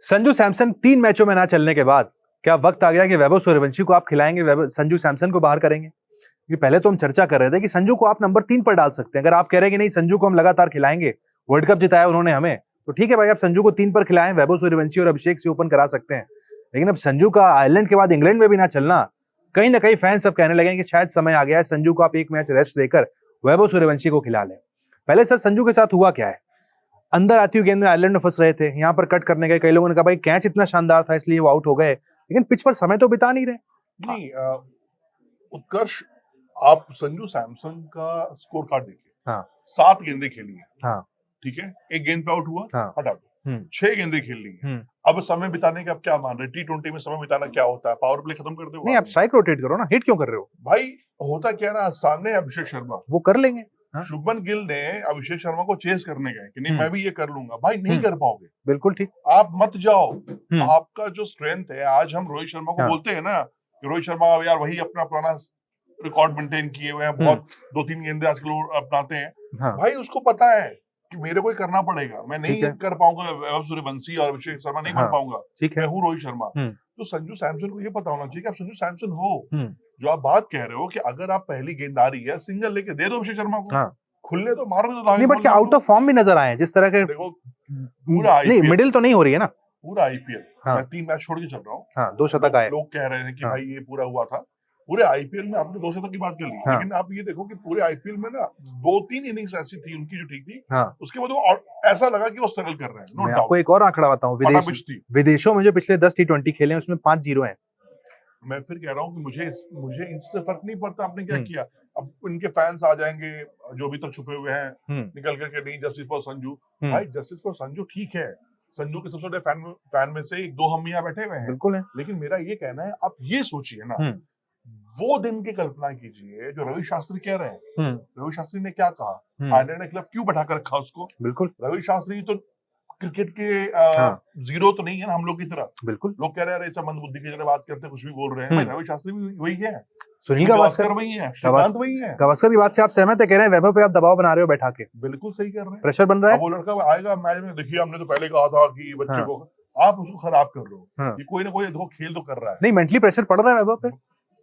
संजू सैमसन 3 मैचों में ना चलने के बाद क्या वक्त आ गया कि वैभव सूर्यवंशी को आप खिलाएंगे, संजू सैमसन को बाहर करेंगे? कि पहले तो हम चर्चा कर रहे थे कि संजू को आप नंबर 3 पर डाल सकते हैं। अगर आप कह रहे हैं कि नहीं, संजू को हम लगातार खिलाएंगे, वर्ल्ड कप जिताया उन्होंने हमें, तो ठीक है भाई, आप संजू को 3 पर खिलाएं, वैभव सूर्यवंशी और अभिषेक से ओपन करा सकते हैं। लेकिन अब संजू का आयरलैंड के बाद इंग्लैंड में भी ना चलना, कहीं ना कहीं फैंस सब कहने लगे कि शायद समय आ गया है संजू को आप एक मैच रेस्ट देकर वैभव सूर्यवंशी को खिला लें। पहले सर संजू के साथ हुआ क्या है? अंदर आती हुई गेंद में आयरलैंड में फंस रहे थे, यहाँ पर कट करने गए, कई लोगों ने कहा भाई कैच इतना शानदार था इसलिए वो आउट हो गए, लेकिन पिच पर समय तो बिता नहीं रहे। नहीं, उत्कर्ष, आप संजू सैमसन का स्कोर कार्ड देखिए। हाँ। 7 गेंदें खेली है। हाँ। ठीक है, एक गेंद पे आउट हुआ, हाँ। हटा दो। 6 गेंदें खेल ली है। अब समय बिताने का आप क्या मान रहे? T20 में समय बिताना क्या होता है? पावर प्ले खत्म कर दो। नहीं, आप स्ट्राइक रोटेट करो ना, हिट क्यों कर रहे हो भाई? होता क्या ना, सामने अभिषेक शर्मा, वो कर लेंगे। हाँ? शुभमन गिल ने अभिषेक शर्मा को चेस करने गए कि नहीं मैं भी ये कर लूंगा। भाई नहीं कर पाओगे। बिल्कुल ठीक। आप मत जाओ। आपका जो स्ट्रेंथ है, आज हम रोहित शर्मा को बोलते हैं ना कि रोहित शर्मा यार वही अपना पुराना रिकॉर्ड मेंटेन किए हुए हैं, बहुत 2-3 गेंदें आजकल अपनाते हैं। भाई उसको पता है कि मेरे को करना पड़ेगा, मैं नहीं कर पाऊंगा, वैभव सूर्यवंशी और अभिषेक शर्मा नहीं बन पाऊंगा, मैं हूँ रोहित शर्मा। तो संजू सैमसन को ये पता होना चाहिए कि आप संजू सैमसन हो। जो आप बात कह रहे हो कि अगर आप पहली गेंद आ रही है, सिंगल लेके दे दो अभिषेक शर्मा को, खुलने तो मारो तो नहीं, बट क्या आउट ऑफ फॉर्म भी नजर आए जिस तरह के? देखो पूरा नहीं, मिडिल तो नहीं हो रही है ना पूरा आईपीएल। मैं 3 मैच छोड़ के चल रहा हूँ। हाँ, 2 शतक आए। लोग कह रहे हैं कि भाई ये पूरा हुआ था। पूरे आईपीएल में आपने 2 शतक की बात कर ली, लेकिन आप ये देखो कि पूरे आईपीएल में ना 2-3 इनिंग्स ऐसी थी उनकी जो ठीक थी। उसके बाद वो ऐसा लगा कि वो स्ट्रगल कर रहे हैं। मैं आपको एक और आंकड़ा बताऊं, विदेशों में जो पिछले 10 T20 खेले हैं उसमें 5-0 हैं। मैं फिर कह रहा हूँ कि मुझे इससे फर्क नहीं पड़ता आपने क्या किया। अब इनके फैंस आ जाएंगे जो भी तक छुपे हुए हैं, निकल करके नहीं जस्टिस फॉर संजू। भाई जस्टिस फॉर संजू ठीक है, संजू के सबसे बड़े फैन में से 1-2 हम यहाँ बैठे हुए हैं। बिल्कुल है। लेकिन मेरा ये कहना है, आप ये सोचिए ना, वो दिन की कल्पना कीजिए जो रवि शास्त्री कह रहे हैं। रवि शास्त्री ने क्या कहा, आयरलैंड ने खिलाफ क्यों बैठा कर रखा उसको? बिल्कुल। रवि शास्त्री तो क्रिकेट के जीरो तो नहीं है ना हम लोग की तरह। बिल्कुल। लोग कह रहे हैं सब मंदबुद्धि की तरह बात करते हैं, कुछ भी बोल रहे हैं। रवि शास्त्री भी वही है, सुनील गावस्कर वही है, श्रीकांत वही है। गावस्कर की बात से आप सहमत है? कह रहे हैं वैभव पे आप दबाव बना रहे हो बैठा के। बिल्कुल सही कर रहे हैं, प्रेशर बन रहा है। वो लड़का आएगा मैच में, देखिए हमने तो पहले कहा था कि बच्चे को आप उसको खराब कर रहे हो। ये कोई ना कोई देखो खेल तो कर रहा है। नहीं, मेंटली प्रेशर पड़ रहा है वैभव पे।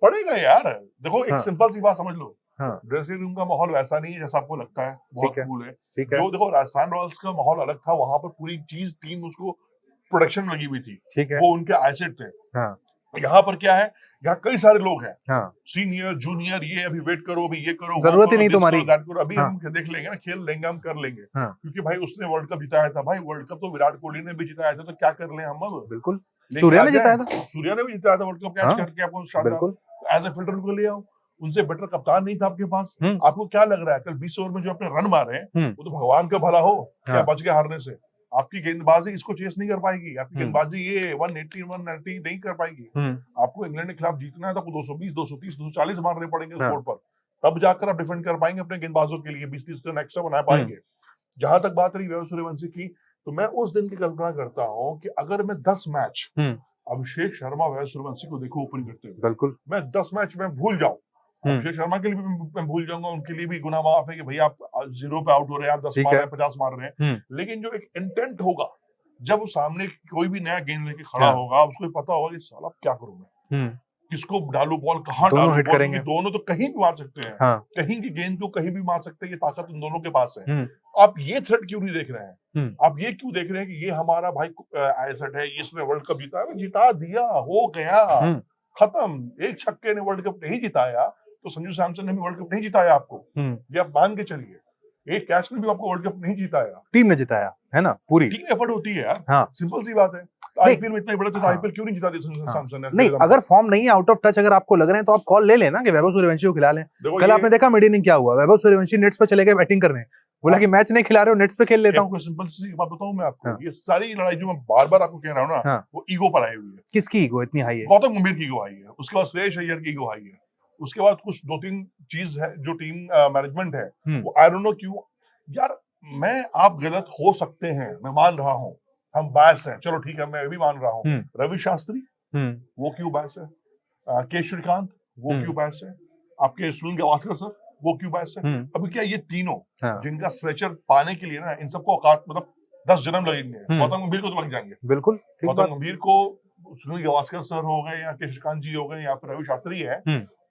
पड़ेगा यार। देखो एक सिंपल सी बात समझ लो, ड्रेसिंग रूम का माहौल वैसा नहीं है जैसा आपको लगता है, बहुत कूल है। जो देखो राजस्थान रॉयल्स का माहौल अलग था, वहां पर पूरी चीज टीम उसको प्रोडक्शन लगी हुई थी, वो उनके एसेट थे। यहाँ पर क्या है, यहाँ कई सारे लोग हैं, सीनियर जूनियर, ये अभी वेट करो, अभी ये करो, जरूरत ही नहीं तुम्हारी, अभी हम देख लेंगे ना, खेल लेंगे, हम कर लेंगे। क्योंकि भाई उसने वर्ल्ड कप जिताया था। भाई वर्ल्ड कप तो विराट कोहली ने भी जिताया था, तो क्या कर ले हम अब? बिल्कुल, सूर्या ने जिताया था, वर्ल्ड कप कैच करके आपको शानदार एज ए फिल्टर को ले आओ। उनसे बेटर कप्तान नहीं था आपके पास। आपको क्या लग रहा है कल 20 ओवर में जो अपने रन मारे हैं वो तो भगवान का भला हो क्या बच के हारने से? आपकी गेंदबाजी इसको चेस नहीं कर पाएगी, आपकी गेंदबाजी ये 180 190 नहीं कर पाएगी। आपको इंग्लैंड के खिलाफ जीतना है तो आपको 220 230 240 मारने पड़ेंगे स्कोर पर, तब जाकर आप डिफेंड कर पाएंगे अपने गेंदबाजों के लिए, 20-30 रन एक्स्ट्रा बना पाएंगे। जहां तक बात रही वैभव सूर्यवंशी की, तो मैं उस दिन की कल्पना करता हूँ कि अगर मैं 10 मैच अभिषेक शर्मा वैभव सूर्यवंशी को देखो ओपन करते हुए, बिल्कुल मैं 10 मैच में भूल जाऊं, अभिषेक शर्मा के लिए भी मैं भूल जाऊंगा, उनके लिए भी गुनाह माफ है कि भैया आप 0 पे आउट हो रहे हैं, आप 10 मार रहे हैं, 50 मार रहे हैं। लेकिन जो एक इंटेंट होगा, जब सामने कोई भी नया गेंद लेके खड़ा होगा, उसको पता होगा कि साला क्या करूं मैं, किसको डालू बॉल, कहाँ डालू बॉल, क्योंकि दोनों तो कहीं भी मार सकते हैं। कहीं की गेंद को कहीं भी मार सकते हैं, ये ताकत उन दोनों के पास है। आप ये थ्रेट क्यों नहीं देख रहे हैं? आप ये क्यों देख रहे हैं कि ये हमारा भाई एसेट है, इसने वर्ल्ड कप जीता है? जिता दिया, हो गया, खत्म। एक छक्के ने वर्ल्ड कप नहीं जिताया तो संजू सैमसन ने भी वर्ल्ड कप नहीं जिताया आपको, ये आप मान के चलिए। एक कैच ने भी आपको वर्ल्ड कप नहीं जिताया, टीम ने जिताया है ना, पूरी टीम एफर्ट होती है यार। सिंपल सी बात है। आईपीएल में इतना बड़ा था, आईपीएल क्यों नहीं जिता दिया संजू सैमसन ने? नहीं, अगर फॉर्म नहीं है, आउट ऑफ टच अगर आपको लग रहे हैं तो आप कॉल ले लेना कि वैभव सूर्यवंशी को खिला लें। कल आपने देखा मिड इनिंग क्या हुआ, वैभव सूर्यवंशी नेट्स पे चले गए बैटिंग करने, बोला कि मैच नहीं खिला रहे हो, नेट्स पे खेल लेता हूं। सिंपल सी बात बताऊं मैं आपको, ये सारी लड़ाई जो मैं बार-बार आपको कह रहा हूं ना, वो ईगो पर आई हुई है। किसकी ईगो इतनी हाई है? गौतम गंभीर की ईगो हाई है, उसके बाद श्रेयस अय्यर की ईगो हाई है, उसके बाद कुछ 2-3 चीज है जो टीम मैनेजमेंट है, वो आई डोंट नो क्यों यार। मैं आप गलत हो सकते हैं, मैं मान रहा हूं, हम बायस हैं, चलो ठीक है, मैं भी मान रहा हूं। रवि शास्त्री वो क्यों बायस है? के श्रीकांत वो क्यों बायस है? आपके सुनील गावस्कर सर वो क्यों बायस है? अभी क्या ये तीनों जिनका स्ट्रेचर पाने के लिए ना, इन सबको औकात मतलब 10 जन्म लगेंगे, गौतम गंभीर को तो लग जाएंगे। बिल्कुल गौतम गंभीर को सुनील गावस्कर सर हो गए या केशकांत जी हो गए या फिर रवि शास्त्री है,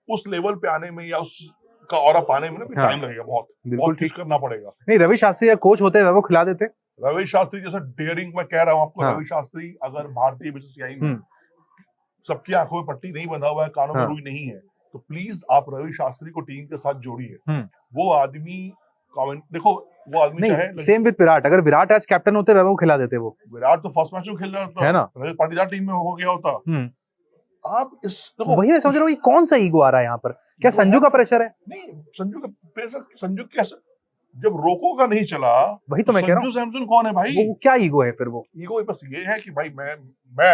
उस लेवल पे आने में या उसका ऑरा पाने में ना टाइम लगेगा, बहुत कुछ करना पड़ेगा। नहीं, रवि शास्त्री कोच होते हैं वो खिला देते। रवि शास्त्री जैसा डेयरिंग, मैं कह रहा हूँ आपको, रवि शास्त्री अगर भारतीय बीसीसीआई में सबकी आंखों में पट्टी नहीं बंधा हुआ है, कानों में रुई नहीं है, तो प्लीज आप रवि शास्त्री को टीम के साथ जोड़िए। वो आदमी देखो, वो आदमी नहीं, सेम विद विराट, अगर विराट आज कैप्टन होते वैभव खिला देते। वो विराट तो फर्स्ट मैच में खेल रहा था, है ना, रजत पाटीदार टीम में हो गया होता। आप इस देखो, वही मैं समझ रहा हूँ कौन सा ईगो आ रहा है यहाँ पर। क्या संजू का प्रेशर है? नहीं, संजू का प्रेशर, संजू कैसे, जब रोको का नहीं चला, वही तो मैं कह रहा हूँ। संजू सैमसन कौन है भाई? वो क्या ईगो है फिर? वो ईगो बस ये है कि भाई मैं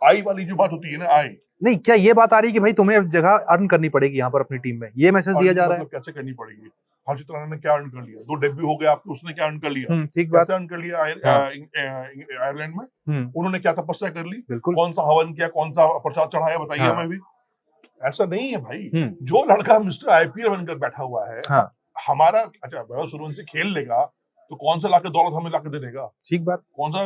आई वाली जो बात होती है ना, आई नहीं, क्या ये बात आ रही है कि भाई तुम्हें जगह अर्न करनी पड़ेगी यहाँ पर अपनी टीम में? ये मैसेज दिया जा रहा है। कैसे करनी पड़ेगी? हर्षित राणा ने क्या अर्न कर लिया? 2 डेब्यू हो गए आपके, उसने क्या अर्न कर लिया? ठीक बात। अर्न कर लिया आयरलैंड में, उन्होंने क्या तपस्या कर ली, कौन सा हवन किया, कौन सा प्रसाद चढ़ाया, बताइए हमें भी। ऐसा नहीं है भाई, जो लड़का मिस्टर आईपीएल बनकर बैठा हुआ है, हमारा अच्छा वैभव सूर्यवंशी खेल लेगा तो कौन सा लाके दौलत हमें लाके दे देगा? ठीक बात। कौन सा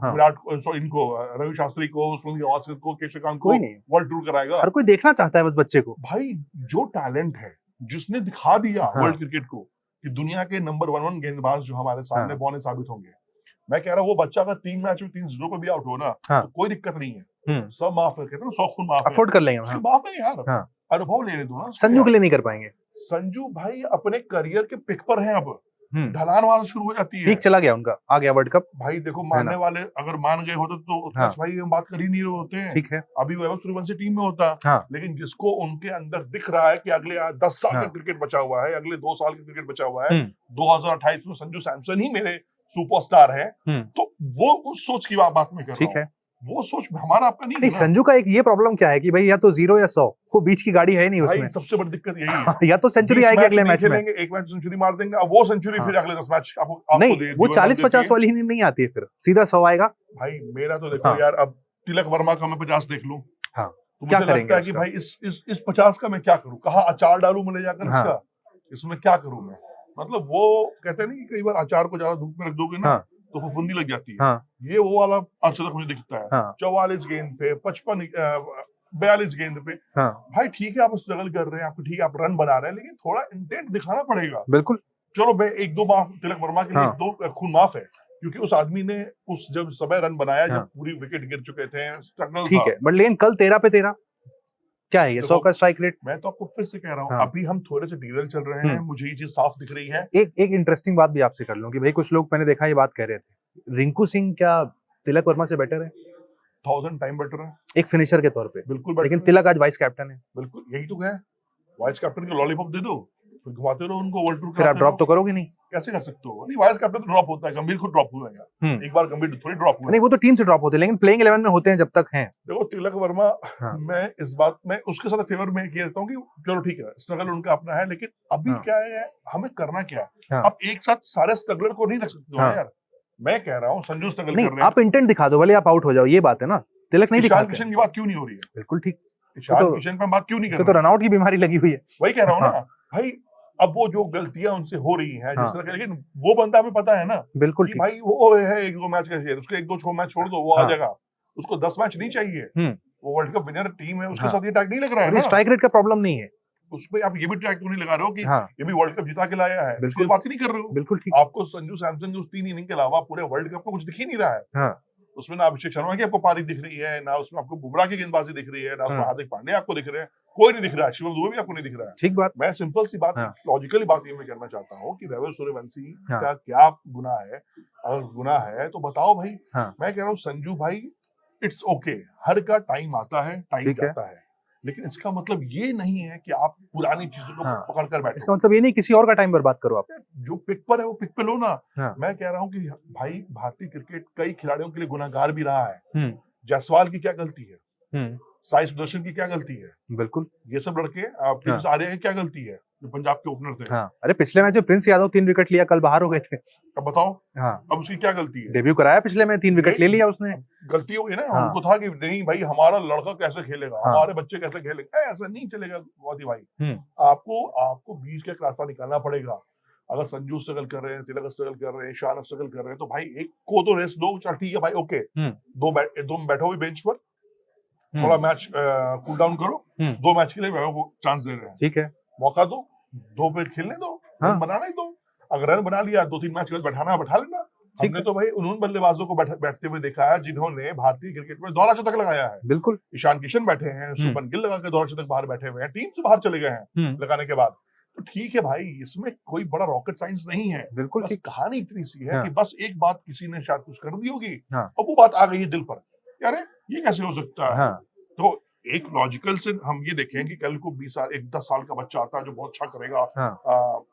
विराट इनको रवि शास्त्री को, सुनील गावस्कर को, केशकांत को वर्ल्ड टूर कराएगा? हर कोई देखना चाहता है बस बच्चे को। भाई जो टैलेंट है, जिसने दिखा दिया वर्ल्ड क्रिकेट को कि दुनिया के नंबर 1 गेंदबाज जो हमारे सामने बौने साबित होंगे, मैं कह रहा हूँ वो बच्चा अगर 3 मैच में 3-0 पे भी आउट हो ना, तो कोई दिक्कत नहीं है, सब माफ है, कहते हैं 100 खून माफ, अफोर्ड कर लेंगे, माफ है यार, अनुभव लेने दो ना। संजू के लिए नहीं कर पाएंगे। संजू भाई अपने करियर के पिक पर हैं, अब ढलान वहां शुरू हो जाती है। पीक चला गया उनका, आ गया वर्ल्ड कप। भाई देखो, मानने वाले अगर मान गए होते तो भाई हम बात कर ही नहीं रहे होते हैं। ठीक है, अभी वैभव सूर्यवंशी टीम में होता। लेकिन जिसको उनके अंदर दिख रहा है कि अगले 10 साल का क्रिकेट बचा हुआ है, अगले 2 साल का क्रिकेट बचा हुआ है, 2028 में संजू सैमसन ही मेरे सुपरस्टार है, तो वो उस सोच की बात में कर रहा हूं। ठीक है, वो सोच हमारा आपका नहीं। संजू का एक ये प्रॉब्लम क्या है कि भाई या तो 0 या 100, वो बीच की गाड़ी है नहीं उसमें। सबसे बड़ी दिक्कत यही है। या तो सेंचुरी आएगी अगले मैच में, एक मैच सेंचुरी मार देंगे, अब वो सेंचुरी फिर अगले 10 मैच आपको नहीं, वो 40-50 वाली नहीं आती है, फिर सीधा 100 आएगा। भाई मेरा तो देखो यार, अब तिलक वर्मा का मैं 50 देख लूं, क्या करेंगे कि भाई इस 50 का मैं क्या करूं? कहाँ अचार डालूं मैं ले जाकर इसका, इसमें क्या करूं मैं? मतलब वो कहते नहीं, कई बार अचार को ज्यादा धूप में रख दोगे ना तो फुफुंदी लग जाती है। ये वो वाला अर्शदक मुझे दिखता है। 44 गेंद पे 42 गेंद पे। भाई ठीक है, आप स्ट्रगल कर रहे हैं, आपको ठीक है, आप रन बना रहे हैं, लेकिन थोड़ा इंटेंट दिखाना पड़ेगा। बिल्कुल। चलो भाई 1-2 माफ तिलक वर्मा के लिए 1-2 खून माफ है, क्योंकि उस आदमी ने उस जब समय रन बनाया, जब पूरी विकेट गिर चुके थे, स्ट्रगल ठीक है, बट लेकिन कल 13 पे 13 क्या है ये 100 का स्ट्राइक रेट? मैं तो आपको फिर से कह रहा हूँ, अभी हम थोड़े से डीरेल चल रहे हैं, मुझे ये चीज साफ दिख रही है। एक इंटरेस्टिंग बात भी आपसे कर लूं कि भाई कुछ लोग मैंने देखा ये बात कह रहे थे, रिंकू सिंह क्या तिलक वर्मा से बेटर है? 1000 टाइम बेटर है एक फिनिशर के तौर पे, बिल्कुल। लेकिन तिलक आज वाइस कैप्टन है। बिल्कुल, यही तो है, वाइस कैप्टन को लॉलीपॉप दे दो, फिर घुमाते रहो उनको वर्ल्ड टूर। फिर आप ड्रॉप तो करोगे नहीं? कैसे कर सकते हो? नहीं, वाइस कैप्टन तो ड्रॉप होता है, गंभीर खुद ड्रॉप हुआ है यार, एक बार गंभीर थोड़ी ड्रॉप हुआ। नहीं, वो तो टीम से ड्रॉप होते हैं, लेकिन प्लेइंग 11 में होते हैं जब तक हैं। देखो तिलक वर्मा, मैं इस बात में उसके साथ फेवर में ये कहता हूँ कि चलो ठीक है, स्ट्रगल उनका अपना है, लेकिन अभी क्या है, हमें करना क्या है? आप एक साथ सारे स्ट्रगलर को नहीं रख सकते हो यार। मैं कह रहा हूँ संजू स्ट्रगल कर रहे हैं, आप इंटेंट दिखा दो, भले आप आउट हो जाओ, ये बात है ना। तिलक नहीं दिखा। ईशान किशन की बात क्यों नहीं हो रही है? बिल्कुल ठीक, ईशान किशन पे बात क्यों नहीं कर रहे? तो रनआउट की बीमारी लगी हुई है। वही कह रहा हूँ ना भाई, अब वो जो गलतियां उनसे हो रही हैं जिस तरह, लेकिन वो बंदा हमें पता है ना, बिल्कुल कि भाई वो है 1-2 मैच का शेयर, उसके 1-2 मैच छोड़ दो, वो आ जाएगा, उसको 10 मैच नहीं चाहिए, वो वर्ल्ड कप विनर टीम है, उसके साथ ये टैग नहीं लग रहा है ना। स्ट्राइक रेट का प्रॉब्लम नहीं है उसमें, आप ये भी टैग क्यों नहीं लगा रहे हो कि ये भी वर्ल्ड कप जिता के लाया है? बिल्कुल बात ही नहीं कर रहे हो। बिल्कुल ठीक। आपको संजू सैमसन की उस 3 इनिंग के अलावा पूरे वर्ल्ड कप में कुछ दिख ही नहीं रहा है। उसमें ना अभिषेक शर्मा की आपको पारी दिख रही है, ना उसमें आपको बुमराह की गेंदबाजी दिख रही है, ना उसमें हार्दिक पांड्या आपको दिख रहे हैं, कोई नहीं दिख रहा है, शिवम दुबे भी आपको नहीं दिख रहा है। ठीक बात। मैं सिंपल सी बात, लॉजिकली बात ये मैं करना चाहता हूँ कि वैभव सूर्यवंशी का क्या गुनाह है? अगर गुनाह है तो बताओ भाई। मैं कह रहा हूँ संजू भाई, इट्स ओके, हर का टाइम आता है, टाइम जाता है, लेकिन इसका मतलब ये नहीं है कि आप पुरानी चीजों को पकड़ कर बैठो। इसका मतलब ये नहीं किसी और का टाइम बर्बाद करो। आप जो पिक पर है वो पिक पे लो ना। मैं कह रहा हूँ कि भाई भारतीय क्रिकेट कई खिलाड़ियों के लिए गुनाहगार भी रहा है। जायसवाल की क्या गलती है? साई सुदर्शन की क्या गलती है? बिल्कुल, ये सब लड़के प्रिंस आर्या की क्या गलती है, जो पंजाब के ओपनर थे? अरे पिछले मैच में प्रिंस यादव 3 विकेट लिया, कल बाहर हो गए थे। अब बताओ, अब उसकी क्या गलती है? डेब्यू कराया पिछले में, 3 विकेट ले लिया उसने। गलती हो गई ना। उनको था कि नहीं भाई हमारा लड़का कैसे खेलेगा, हमारे बच्चे कैसे खेलेंगे, ऐसा नहीं चलेगा गौती भाई। आपको बीच का रास्ता निकालना पड़ेगा। अगर संजू स्ट्रगल कर रहे हैं, तिलक स्ट्रगल कर रहे हैं, ईशान स्ट्रगल कर रहे हैं, तो भाई एक को तो रेस्ट दो। चल ठीक है भाई, ओके, तुम बैठो भी बेंच पर, थोड़ा मैच कूल डाउन करो, 2 मैच के लिए वो चांस दे रहे हैं, ठीक है, मौका दो, 2 पे खेलने दो, रन बनाने दो। अगर रन बना लिया 2-3 मैच के बाद बैठाना बैठा लेना। हमने तो भाई उन बल्लेबाजों को बैठते हुए देखा है जिन्होंने भारतीय क्रिकेट में दोहरा शतक लगाया है। बिल्कुल, ईशान किशन बैठे हैं, शुभमन गिल लगा के दोहरा शतक बाहर बैठे हुए हैं, टीम से बाहर चले गए हैं लगाने के बाद। तो ठीक है भाई, इसमें कोई बड़ा रॉकेट साइंस नहीं है। बिल्कुल ठीक, कहानी इतनी सी है कि बस एक बात किसी ने शायद कुछ कर दी होगी, अब वो बात आ गई है दिल पर, यार ये कैसे हो सकता है। तो एक लॉजिकल से हम ये देखें कि कल को 10 साल का बच्चा आता है जो बहुत अच्छा करेगा,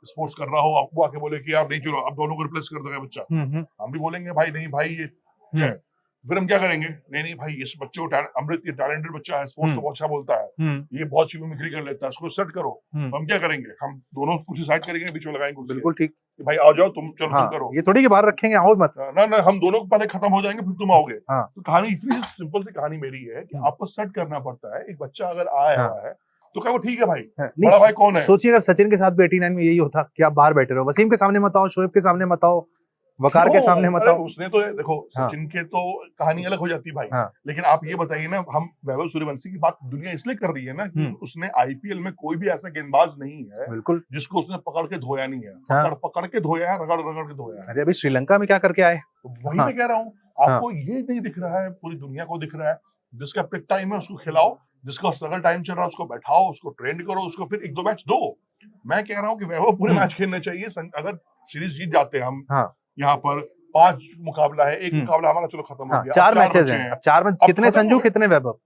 स्पोर्ट्स कर रहा हो, आपको आके बोले कि यार नहीं चलो अब दोनों को रिप्लेस कर दोगे बच्चा, हम भी बोलेंगे भाई नहीं भाई ये है। फिर हम क्या करेंगे, नहीं भाई इस बच्चे को, अमृत ये टैलेंटेड बच्चा है, स्पोर्ट्स में बहुत अच्छा बोलता है, ये बहुत अच्छी मिमिक्री कर लेता है, इसको सेट करो। हम क्या करेंगे, हम दोनों कुछ साइड करेंगे, बीच में लगाएंगे। बिल्कुल ठीक, भाई आ जाओ तुम, चलो तुम करो, ये थोड़ी के बाहर रखेंगे, आओ मत, ना हम दोनों को पहले खत्म हो जाएंगे फिर तुम आओगे। तो कहानी इतनी सिंपल सी कहानी मेरी है कि आपको सेट करना पड़ता है। एक बच्चा अगर आया हुआ है तो क्या वो ठीक है भाई, बड़ा भाई कौन है। सोचिए अगर सचिन के साथ भी 89 में यही होता कि आप बाहर बैठे रहो, वसीम के सामने मत आओ, शोएब के सामने मत आओ, वकार के सामने मत आओ। उसने तो देखो सचिन के तो कहानी अलग हो जाती भाई, लेकिन आप ये बताइए ना, हम वैभव सूर्यवंशी की बात दुनिया इसलिए कर रही है ना कि उसने आईपीएल में कोई भी ऐसा गेंदबाज नहीं है बिल्कुल जिसको उसने पकड़ के धोया नहीं है, पकड़ के धोया है, रगड़ के धोया है। अरे अभी श्रीलंका में क्या करके आए, वही मैं कह रहा हूँ, आपको ये नहीं दिख रहा है, पूरी दुनिया को दिख रहा है। जिसका पिक टाइम है उसको खिलाओ, जिसका स्ट्रगल टाइम चल रहा है उसको बैठाओ, उसको ट्रेंड करो, उसको फिर 1-2 मैच दो। मैं कह रहा हूँ कि वैभव पूरे मैच खेलने चाहिए। अगर सीरीज जीत जाते हैं हम, यहाँ पर 5 मुकाबला है, 1 मुकाबला हमारा चलो खत्म हो गया, 4 मैचेस हैं, अब 4 में कितने संजू कितने वैभव,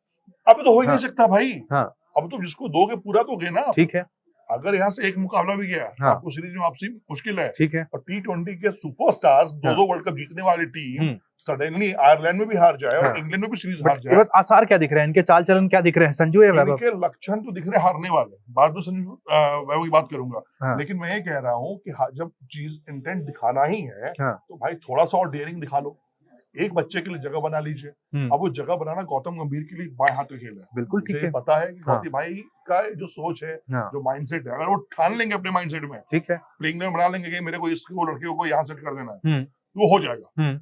अब तो हो ही नहीं सकता भाई। अब तो जिसको दोगे पूरा दोगे ना, ठीक है। अगर यहाँ से 1 मुकाबला भी गया, आपको सीरीज में वापसी मुश्किल है, ठीक है। और T20 के सुपरस्टार्स 2 वर्ल्ड कप जीतने वाली टीम सडनली आयरलैंड में भी हार जाए और इंग्लैंड में भी सीरीज हार जाए, आसार क्या दिख रहे हैं, इनके चाल चलन क्या दिख रहे हैं संजू या वैभव? इनके लक्षण तो दिख रहे हैं हारने वाले, बाद में संजू वैभव की बात करूंगा, लेकिन मैं ये कह रहा हूँ कि जब चीज इंटेंट दिखाना ही है तो भाई थोड़ा सा और डेयरिंग दिखा लो, एक बच्चे के लिए जगह बना लीजिए। अब वो जगह बनाना गौतम गंभीर के लिए बाएं हाथ का खेल है, बिल्कुल ठीक है। पता है कि गौतम भाई का जो सोच है, जो माइंडसेट है, अगर वो ठान लेंगे अपने माइंडसेट में, ठीक है, प्लेइंग में बना लेंगे कि मेरे को इसको लड़कियों को यहाँ सेट कर देना है, वो हो जाएगा।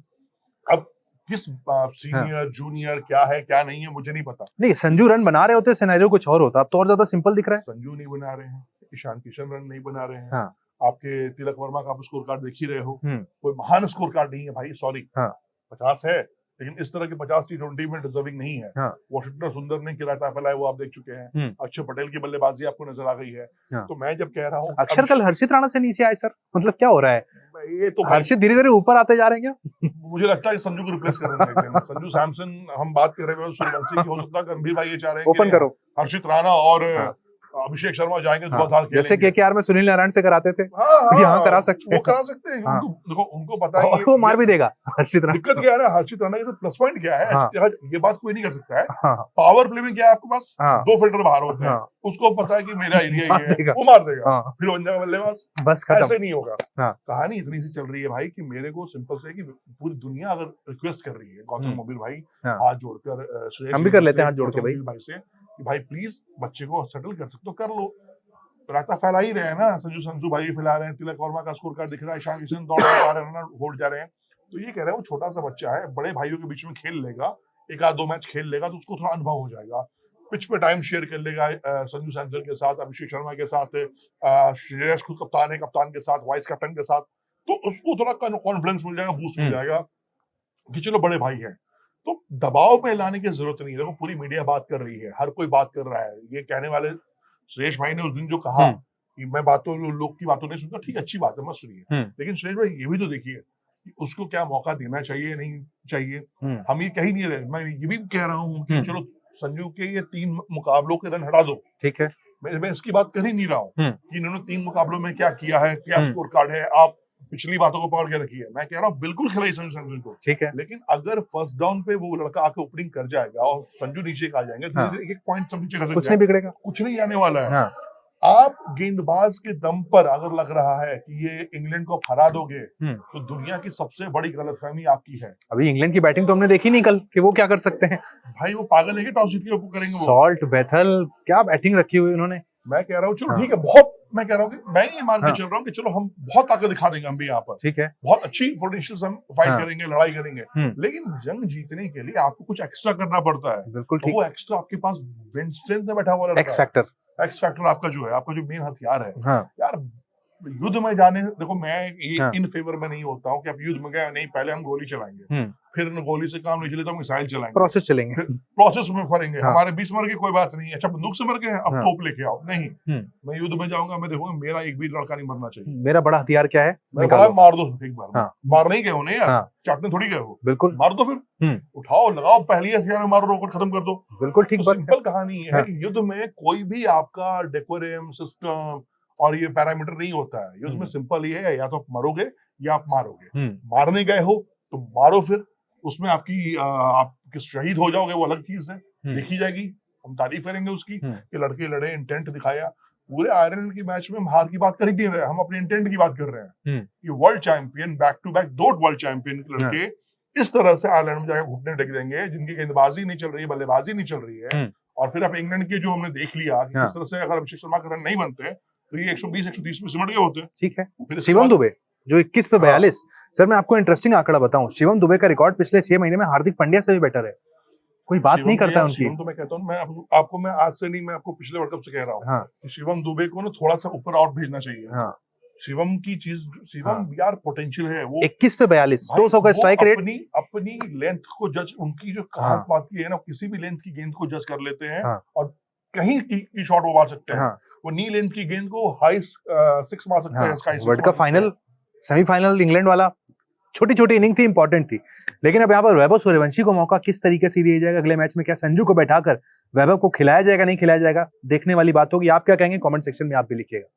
अब किस सीनियर जूनियर क्या है क्या नहीं है मुझे नहीं पता। नहीं, संजू रन बना रहे होते सिनेरियो कुछ और होता, अब तो और ज्यादा सिंपल दिख रहा है। संजू नहीं बना रहे हैं, ईशान किशन रन नहीं बना रहे हैं, आपके तिलक वर्मा का आप स्कोर कार्ड देख ही रहे हो, कोई महान स्कोर कार्ड नहीं है भाई, सॉरी, 50 है, लेकिन इस तरह के 50 T20 में डिजर्विंग नहीं है। वॉशिंगटन सुंदर ने किराता फैलाया वो आप देख चुके हैं, अक्षर पटेल की बल्लेबाजी आपको नजर आ गई है। तो मैं जब कह रहा हूँ अक्षर कल हर्षित राणा से नीचे आए सर, मतलब क्या हो रहा है, ये तो हर्षित धीरे धीरे ऊपर आते जा रहे हैं क्या? मुझे लगता है संजू को रिप्लेस करेंगे। संजू सैमसन हम बात कर रहे हैं, सूर्यवंशी की हो सकता है गंभीर भाई ये चाह रहे हैं ओपन करो, हर्षित राणा और अभिषेक शर्मा जाएंगे, जैसे केकेआर में सुनील नारायण से कराते थे, यहाँ करा सकते हैं, वो करा सकते हैं। उनको पता है वो मार भी देगा हर्षित राणा। दिक्कत क्या है ना, हर्षित राणा के प्लस पॉइंट क्या है, ये बात कोई नहीं कर सकता है। पावर प्ले में क्या है आपके पास, 2 फील्डर बाहर होते हैं, उसको पता है कि मेरा एरिया ये है, वो मार देगा, फिर बन जाएगा बल्लेबाज, बस ऐसे नहीं होगा। कहानी इतनी सी चल रही है भाई कि मेरे को सिंपल से कि पूरी दुनिया अगर रिक्वेस्ट कर रही है गौतम गंभीर भाई हाथ जोड़कर, हम भी कर लेते हैं हाथ जोड़ के भाई से कि भाई प्लीज बच्चे को सेटल कर सकते हो कर लो। रास्ता फैला ही रहे हैं ना, संजू भाई फैला रहे हैं, तिलक वर्मा का स्कोर कार्ड दिख रहा है, ईशान किशन दौड़ रहे हैं, रनर होल्ड जा रहे हैं, तो ये कह रहे हैं वो छोटा सा बच्चा है, बड़े भाइयों के बीच में खेल लेगा, 1-2 मैच खेल लेगा तो उसको थोड़ा अनुभव हो जाएगा, पिच पे टाइम शेयर कर लेगा संजू सैमसन के साथ, अभिषेक शर्मा के साथ, श्रेयस खुद कप्तान है, कप्तान के साथ, वाइस कैप्टन के साथ, तो उसको थोड़ा कॉन्फिडेंस मिल जाएगा, बूस्ट मिल जाएगा कि चलो बड़े भाई हैं। तो दबाव में लाने की जरूरत नहीं है। देखो पूरी मीडिया बात कर रही है, हर कोई बात कर रहा है, ये कहने वाले सुरेश भाई ने उस दिन जो कहा कि मैं बातों लोग की बातों नहीं सुनता, ठीक अच्छी बात है, मत सुनिए, लेकिन सुरेश भाई ये भी तो देखिए कि उसको क्या मौका देना चाहिए नहीं चाहिए। हम ये कह ही नहीं रहे, मैं ये भी कह रहा हूँ कि चलो संजू के ये 3 मुकाबलों के रन हटा दो, ठीक है, मैं इसकी बात कर ही नहीं रहा हूँ कि इन्होंने 3 मुकाबलों में क्या किया है, क्या स्कोर कार्ड है, आप पिछली बातों को पकड़ के रखी है। मैं कह रहा हूँ बिल्कुल खिलाई संजू सैमसन को, ठीक है, लेकिन अगर फर्स्ट डाउन पे वो लड़का आके ओपनिंग कर जाएगा और संजू नीचे आ जाएंगे, एक पॉइंट सब नीचे कुछ नहीं बिगड़ेगा, कुछ नहीं आने वाला है। आप गेंदबाज के दम पर अगर लग रहा है कि ये इंग्लैंड को हरा दोगे तो दुनिया की सबसे बड़ी गलतफहमी आपकी है। अभी इंग्लैंड की बैटिंग तो हमने देखी नहीं कल कि वो क्या कर सकते हैं। भाई वो पागल है कि टॉस जीत के वो करेंगे। सॉल्ट बेथल क्या बैटिंग रखी हुई उन्होंने, मैं कह रहा हूँ चलो हाँ। ठीक है, बहुत मैं कह रहा हूँ कि मैं ये मान के हाँ। चल रहा हूँ कि चलो हम बहुत ताकत दिखा देंगे हम भी यहाँ पर, ठीक है, बहुत अच्छी पोटेंशियल हम फाइट हाँ। करेंगे, लड़ाई करेंगे, हम्म। लेकिन जंग जीतने के लिए आपको कुछ एक्स्ट्रा करना पड़ता है। बिल्कुल तो ठीक। वो एक्स्ट्रा आपके पास बेंच स्ट्रेंथ में बैठा हुआ लड़का एक्स फैक्टर। है। एक्स फैक्टर आपका जो है, आपका जो मेन हथियार है हाँ यार। युद्ध में जाने, देखो मैं ये हाँ। इन फेवर में नहीं होता हूँ कि आप युद्ध में गए नहीं, पहले हम गोली चलाएंगे, फिर गोली से काम नहीं चले तो हम मिसाइल चलाएंगे, प्रोसेस चलेंगे, फिर प्रोसेस में फरेंगे। हाँ। हमारे 20 मर गए कोई बात नहीं, अच्छा बंदूक से मर गए हैं अब हाँ। तोप लेके आओ, नहीं। मैं युद्ध में जाऊंगा, मैं देखूंगा मेरा एक भी लड़का नहीं मरना चाहिए। मेरा बड़ा हथियार क्या है, मैं बोला मार दो एक बार। हाँ। मारने ही गए हो नहीं यार, हाँ। चाटने थोड़ी गए हो, बिल्कुल मार दो फिर, उठाओ लगाओ, पहली हथियार में मारो, रोक खत्म कर दो। बिल्कुल ठीक बात। सिंपल कहानी है हाँ। कि युद्ध में कोई भी आपका डेकोरम सिस्टम और ये पैरामीटर नहीं होता है। युद्ध में सिंपल ये है, या तो आप मरोगे या आप मारोगे। मारने गए हो तो मारो, फिर उसमें आप शहीद हो जाओगे वो अलग चीज है, देखी जाएगी, हम तारीफ करेंगे उसकी कि लड़के लड़े, इंटेंट दिखाया। पूरे आयरलैंड की मैच में हम हार की बात कर ही नहीं रहे, हम अपने इंटेंट की बात कर रहे हैं। ये world champion, back to back 2 world champion के लड़के इस तरह से आयरलैंड में जाकर घुटने टेक देंगे, जिनकी गेंदबाजी नहीं चल रही है, बल्लेबाजी नहीं चल रही है। और फिर आप इंग्लैंड के जो हमने देख लिया कि किस तरह से अगर अभिषेक शर्मा के रन नहीं बनते तो ये 120-130 में सिमट गए होते। ठीक है। शिवम दुबे जो 21 पे 42, सर मैं आपको इंटरेस्टिंग आंकड़ा बताऊं, शिवम दुबे का रिकॉर्ड पिछले 6 महीने में हार्दिक पांड्या से भी बेटर है। कोई बात नहीं करता है उनकी। तो मैं कहता हूँ, मैं आज से नहीं, मैं आपको पिछले वर्ल्ड कप से कह रहा हूँ। हाँ। शिवम दुबे को ना थोड़ा सा ऊपर और भेजना चाहिए। हाँ। शिवम की चीज, शिवम यार पोटेंशियल है, वो 21 पे 42, 200 का स्ट्राइक रेट। अपनी लेंथ को जज, उनकी जो खास बात की है ना, किसी भी लेंथ की गेंद को जज कर लेते हैं और कहीं की शॉट वो मार सकते हैं। वो नी लेंथ की गेंद को हाई 6 मार सकते हैं। World cup final, semifinal England वाला, छोटी छोटी इनिंग थी, इंपॉर्टेंट थी। लेकिन अब यहाँ पर वैभव सूर्यवंशी को मौका किस तरीके से दिया जाएगा अगले मैच में, क्या संजू को बैठाकर वैभव को खिलाया जाएगा, नहीं खिलाया जाएगा, देखने वाली बात होगी। आप क्या कहेंगे कमेंट सेक्शन में आप भी लिखिएगा।